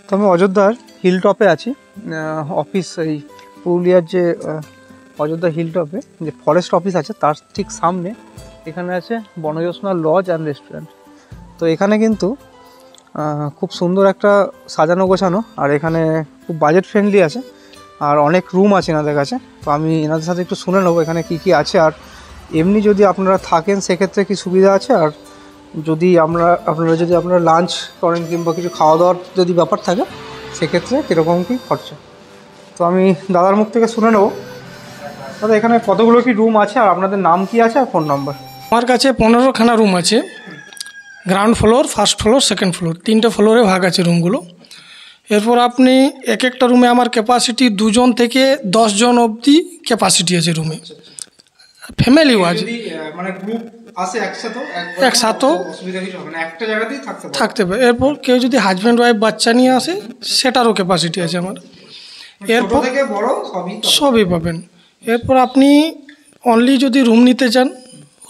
তো আমি অযোধ্যার হিল টপে আছি, অফিস এই পুরুলিয়ার যে অযোধ্যা হিল টপে যে ফরেস্ট অফিস আছে তার ঠিক সামনে এখানে আছে বনজ্যোৎস্না লজ অ্যান্ড রেস্টুরেন্ট। তো এখানে কিন্তু খুব সুন্দর একটা সাজানো গোছানো, আর এখানে খুব বাজেট ফ্রেন্ডলি আছে, আর অনেক রুম আছে এনাদের কাছে। তো আমি এনাদের সাথে একটু শুনে নেবো এখানে কী কী আছে, আর এমনি যদি আপনারা থাকেন সেক্ষেত্রে কী সুবিধা আছে, আর যদি আপনারা লাঞ্চ করেন কিংবা কিছু খাওয়া দাওয়ার যদি ব্যাপার থাকে সেক্ষেত্রে কীরকম কী খরচা। তো আমি দাদার মুখ থেকে শুনে নেবো। দাদা এখানে কতগুলো কি রুম আছে, আর আপনাদের নাম কি আছে আর ফোন নাম্বার? আমার কাছে 15খানা রুম আছে, ground floor, first floor, second floor, 3টে ফ্লোরে ভাগ আছে রুমগুলো। এরপর আপনি এক একটা রুমে আমার ক্যাপাসিটি 2 জন থেকে 10 জন অবধি ক্যাপাসিটি আছে রুমে, ফ্যামিলিও আছে, মানে গ্রুপ আসে একসাথেও অসুবিধা কিছু হবে না, একটা জায়গাতেই থাকতে পারে। এরপর কেউ যদি হাজব্যান্ড ওয়াইফ বাচ্চা নিয়ে আসে সেটারও ক্যাপাসিটি আছে আমার। এরপর থেকে বড় সবই পাবেন। এরপর আপনি অনলি যদি রুম নিতে চান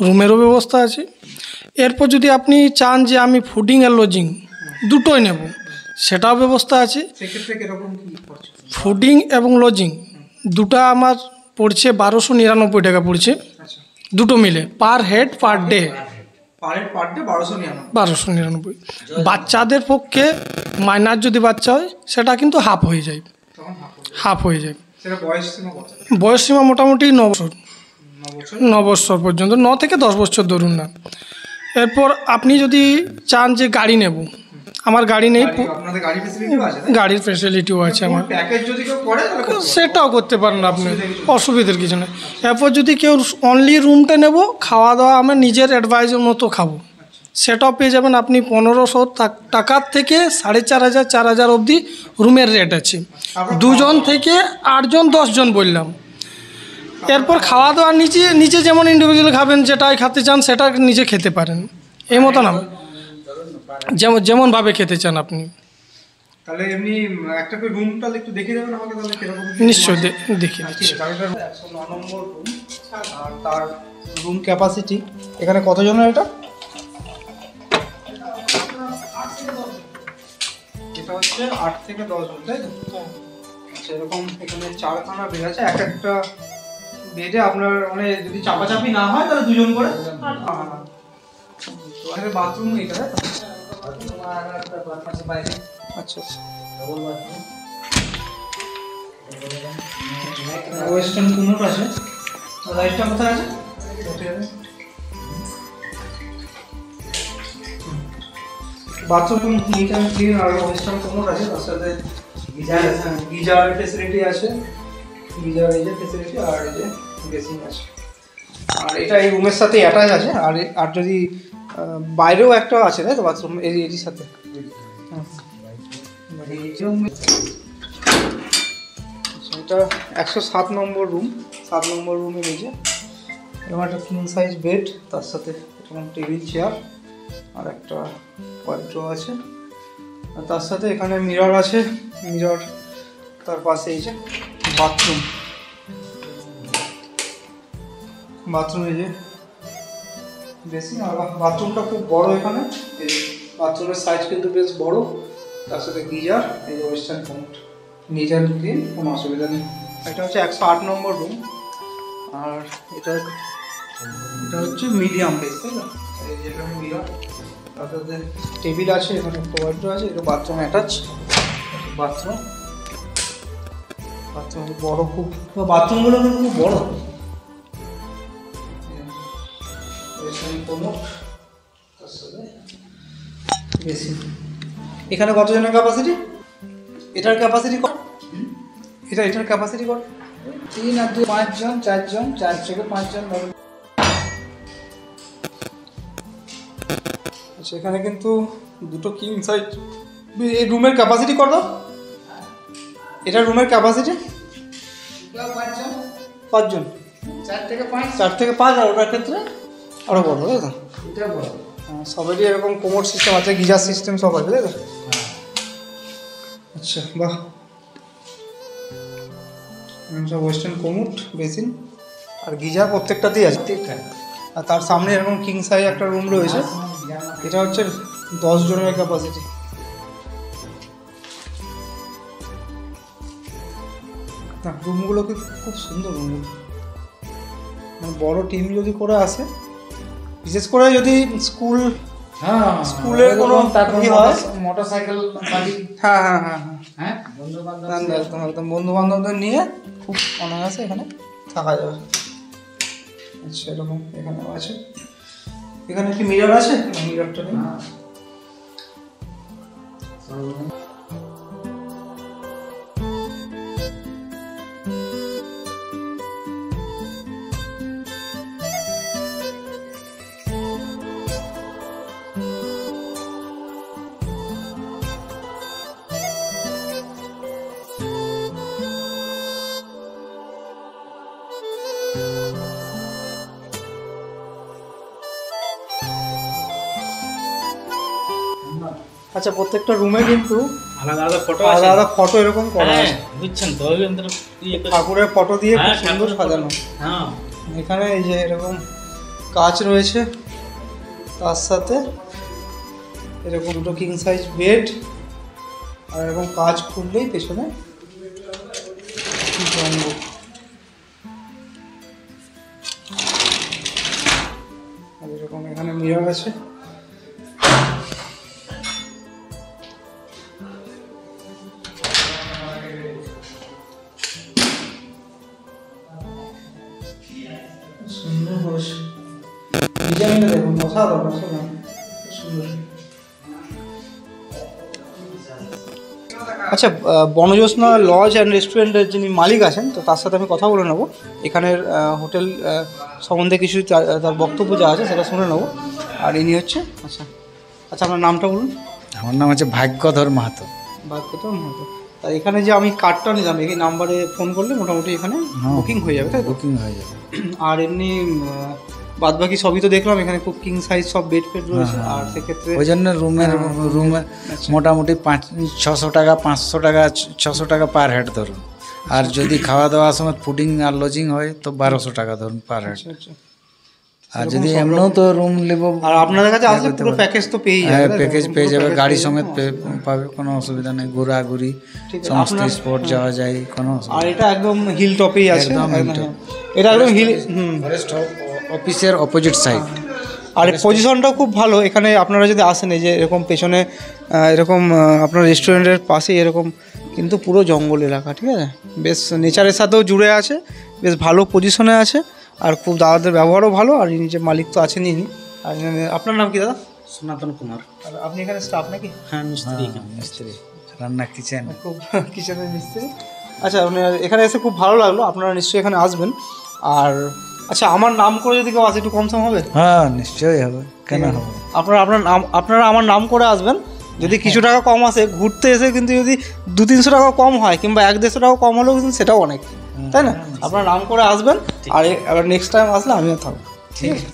রুমেরও ব্যবস্থা আছে। এরপর যদি আপনি চান যে আমি ফুডিং আর লজিং দুটোই নেব সেটাও ব্যবস্থা আছে। ফুডিং এবং লজিং দুটো আমার পড়ছে 1299 টাকা পড়ছে, দুটো মিলে পার হেড পার ডে 1299। বাচ্চাদের পক্ষে মাইনার যদি বাচ্চা হয় সেটা কিন্তু হাফ হয়ে যায়। বয়স সীমা মোটামুটি 9 বছর পর্যন্ত, 9 থেকে 10 বছর ধরুন না। এরপর আপনি যদি চান যে গাড়ি নেব, আমার গাড়ি নেই, গাড়ির ফ্যাসিলিটিও আছে আমার, সেটাও করতে পারেন আপনি, অসুবিধার কিছু নেই। এরপর যদি কেউ অনলি রুমটা নেব, খাওয়া দাওয়া আমার নিজের অ্যাডভাইজের মতো খাবো, সেটাও পেয়ে যাবেন আপনি। 1500 টাকার থেকে 4500 4000 অবধি রুমের রেট আছে। 2 জন থেকে 8 জন 10 জন বললাম। এরপর খাওয়া দাওয়া নিচে যেমন ইন্ডিভিজুয়াল খাবেন, যেটাই খেতে চান সেটা নিজে খেতে পারেন, এই মতো না, যেমনভাবে খেতে চান আপনি। তাহলে এমনি একটা করে রুমটা একটু দেখিয়ে দেবেন আমাকে, তাহলে কিরকম? নিশ্চয়ই দেখিয়ে দিচ্ছি। 109 নম্বর রুম, আর তার রুম ক্যাপাসিটি এখানে কতজনের? এটা হচ্ছে 8 থেকে 10 জন, তাই তো? আচ্ছা, এরকম এখানে 4খানা বেড আছে, এক একটা বেডে আপনার মানে যদি চাপাচাপি না হয় তাহলে 2 জন করে। তো এখানে বাথরুম এটা, তাই তো? আচ্ছা, ওয়েস্টার্ন কুমোট আছে। লাইটটা কোথায় আছে? বাথরুম নিট অ্যান্ড ক্লিন, আর ওয়েস্টার্ন কুমোট আছে, তার সাথে গিজার ফেসিলিটি আছে, গিজার এই যে ফেসিলিটি, আর এই যে বেসিন আছে। আর এটা এই রুমের সাথে অ্যাটাচ আছে। আর যদি বাইরেও একটা আছে, তাই তো বাথরুম এর সাথে? এটা 107 নম্বর রুম, 7 নম্বর রুমে নিচে এরকম একটা কিং সাইজ বেড, তার সাথে এরকম টেবিল চেয়ার আর একটা ওয়ার্ড্রোব আছে, আর তার সাথে এখানে মিরর আছে, মিরর তার পাশে এই যে বাথরুম এই যে বেসিন, আর বাথরুমটা খুব বড় এখানে, এই বাথরুমের সাইজ কিন্তু বেশ বড়, তার সাথে গিজার, এই যে ওয়েস্টার্ন কুমোট, নিজের ক্লিন, কোনো অসুবিধা নেই। এটা হচ্ছে 108 নম্বর রুম, আর এটা হচ্ছে মিডিয়াম সাইজ, তাই না? এই যে এখানে মিরর, তার সাথে টেবিল আছে, এখানে একটা ওয়ার্ড্রোব আছে, এটা বাথরুম অ্যাটাচ। বাথরুম বড়, খুব বাথরুমগুলো কিন্তু খুব বড়। এখানে কতজনের ক্যাপাসিটি? এটার ক্যাপাসিটি কত? এটার ক্যাপাসিটি কত? 3 আর 2 5 জন, 4 জন, 4 থেকে 5 জন। সেখানে কিন্তু দুটো কিং সাইজ। এই রুমের ক্যাপাসিটি কত? এটা রুমের ক্যাপাসিটি 5 জন, 4 থেকে 5, আর ওটার ক্ষেত্রে আরও বড়, তাই তো? সবারই এরকম কোমোড সিস্টেম আছে, গিজার সিস্টেম সব আছে, তাই তো? আচ্ছা, বাহ। সব ওয়েস্টার্ন কোমোড, বেসিন আর গিজার প্রত্যেকটাতেই আছে। আর তার সামনে এরকম কিং সাইজ একটা রুম রয়েছে, এটা হচ্ছে 10 জনের ক্যাপাসিটি। না রুমগুলো খুব সুন্দর রুমগুলো, মানে বড় টিম যদি করে আসে, বিশেষ করে যদি স্কুলের কোনো মোটরসাইকেল বাড়ি, হ্যাঁ একদম বন্ধু বান্ধবদের নিয়ে খুব অনায়াসে এখানে থাকা যাবে। আচ্ছা এরকম এখানেও আছে, এখানে কি মিরর আছে? মিররটা নেই। আচ্ছা প্রত্যেকটা রুমে কিন্তু আলাদা আলাদা ফটো আলাদা আলাদা ফটো এরকম করা আছে, বুঝছেন তো? ঠাকুরের ফটো দিয়ে খুব সুন্দর সাজানো। হ্যাঁ, এখানে এই যে এরকম কাচ রয়েছে, তার সাথে এরকম দুটো কিং সাইজ বেড, আর এরকম কাজ খুললেই পেছনে জঙ্গল। আর এরকম এখানে মিরর আছে, সুন্দর হয়েছে ডিজাইনটা, দেখুন অসাধারণ অসাধারণ সুন্দর। আচ্ছা বনজ্যোৎস্না লজ অ্যান্ড রেস্টুরেন্টের যিনি মালিক আছেন, তো তার সাথে আমি কথা বলে নেবো, এখানের হোটেল সম্বন্ধে কিছু তার বক্তব্য যা আছে সেটা শুনে নেবো। আর ইনি হচ্ছে আচ্ছা আপনার নামটা বলুন। আমার নাম হচ্ছে ভাগ্যধর মাহাতো। ভাগ্যধর মাহাতো। তা এখানে যে আমি কার্ডটা নিলাম, এই নাম্বারে ফোন করলে মোটামুটি এখানে বুকিং হয়ে যাবে, তাই বুকিং হয়ে যাবে। আর এমনি বাদ বাকি সবই তো দেখলাম, এখানে খুব কিং সাইজ সব বেড ফেড রয়েছে। আর সেক্ষেত্রে ওই জন্য রুমে মোটামুটি 600 টাকা 500 টাকা 600 টাকা পার হেড ধরুন। আর যদি খাওয়া দাওয়ার সময় ফুডিং আর লজিং হয় তো 1200 টাকা ধরুন পার হেড। আর যদি এমনও তো রুম নেব, আর আপনাদের কাছে আসলে পুরো প্যাকেজ তো পেয়ে যাবে। হ্যাঁ প্যাকেজ পেয়ে যাবে, গাড়ি সমেত পাবে, কোনো অসুবিধা নেই। ঘোরাঘুরি সমস্ত স্পট যাওয়া যায়, কোনো আর এটা একদম হিল টপেই আছে, এটা একদম হিল ফরেস্ট অফিসের অপোজিট সাইড। আর পজিশনটাও খুব ভালো। এখানে আপনারা যদি আসেন, এই যে এরকম পেছনে এরকম আপনার রেস্টুরেন্টের পাশেই এরকম কিন্তু পুরো জঙ্গল এলাকা, ঠিক আছে, বেশ নেচারের সাথেও জুড়ে আছে, বেশ ভালো পজিশনে আছে। আর খুব দাদাদের ব্যবহারও ভালো। আর ইনি যে মালিক তো আছেনই ইনি। আর আপনার নাম কি দাদা? সনাতন কুমার। আর আপনি এখানে স্টাফ নাকি? হ্যাঁ মিস্ত্রি, মিস্ত্রি রান্না কিচেন, খুব কিচেনের মিস্ত্রি। আচ্ছা এখানে এসে খুব ভালো লাগলো, আপনারা নিশ্চয়ই এখানে আসবেন। আর আচ্ছা আমার নাম করে যদি কেউ আসে একটু কম সম হবে? হ্যাঁ নিশ্চয়ই হবে, কেন হবে। আপনারা আমার নাম করে আসবেন, যদি কিছু টাকা কম আসে, ঘুরতে এসে কিন্তু যদি 200-300 টাকা কম হয় কিংবা 100-150 টাকা কম হলেও কিন্তু সেটাও অনেক, তাই না? আপনারা নাম করে আসবেন। আর এবার নেক্সট টাইম আসলে আমিও থাকবো, ঠিক আছে।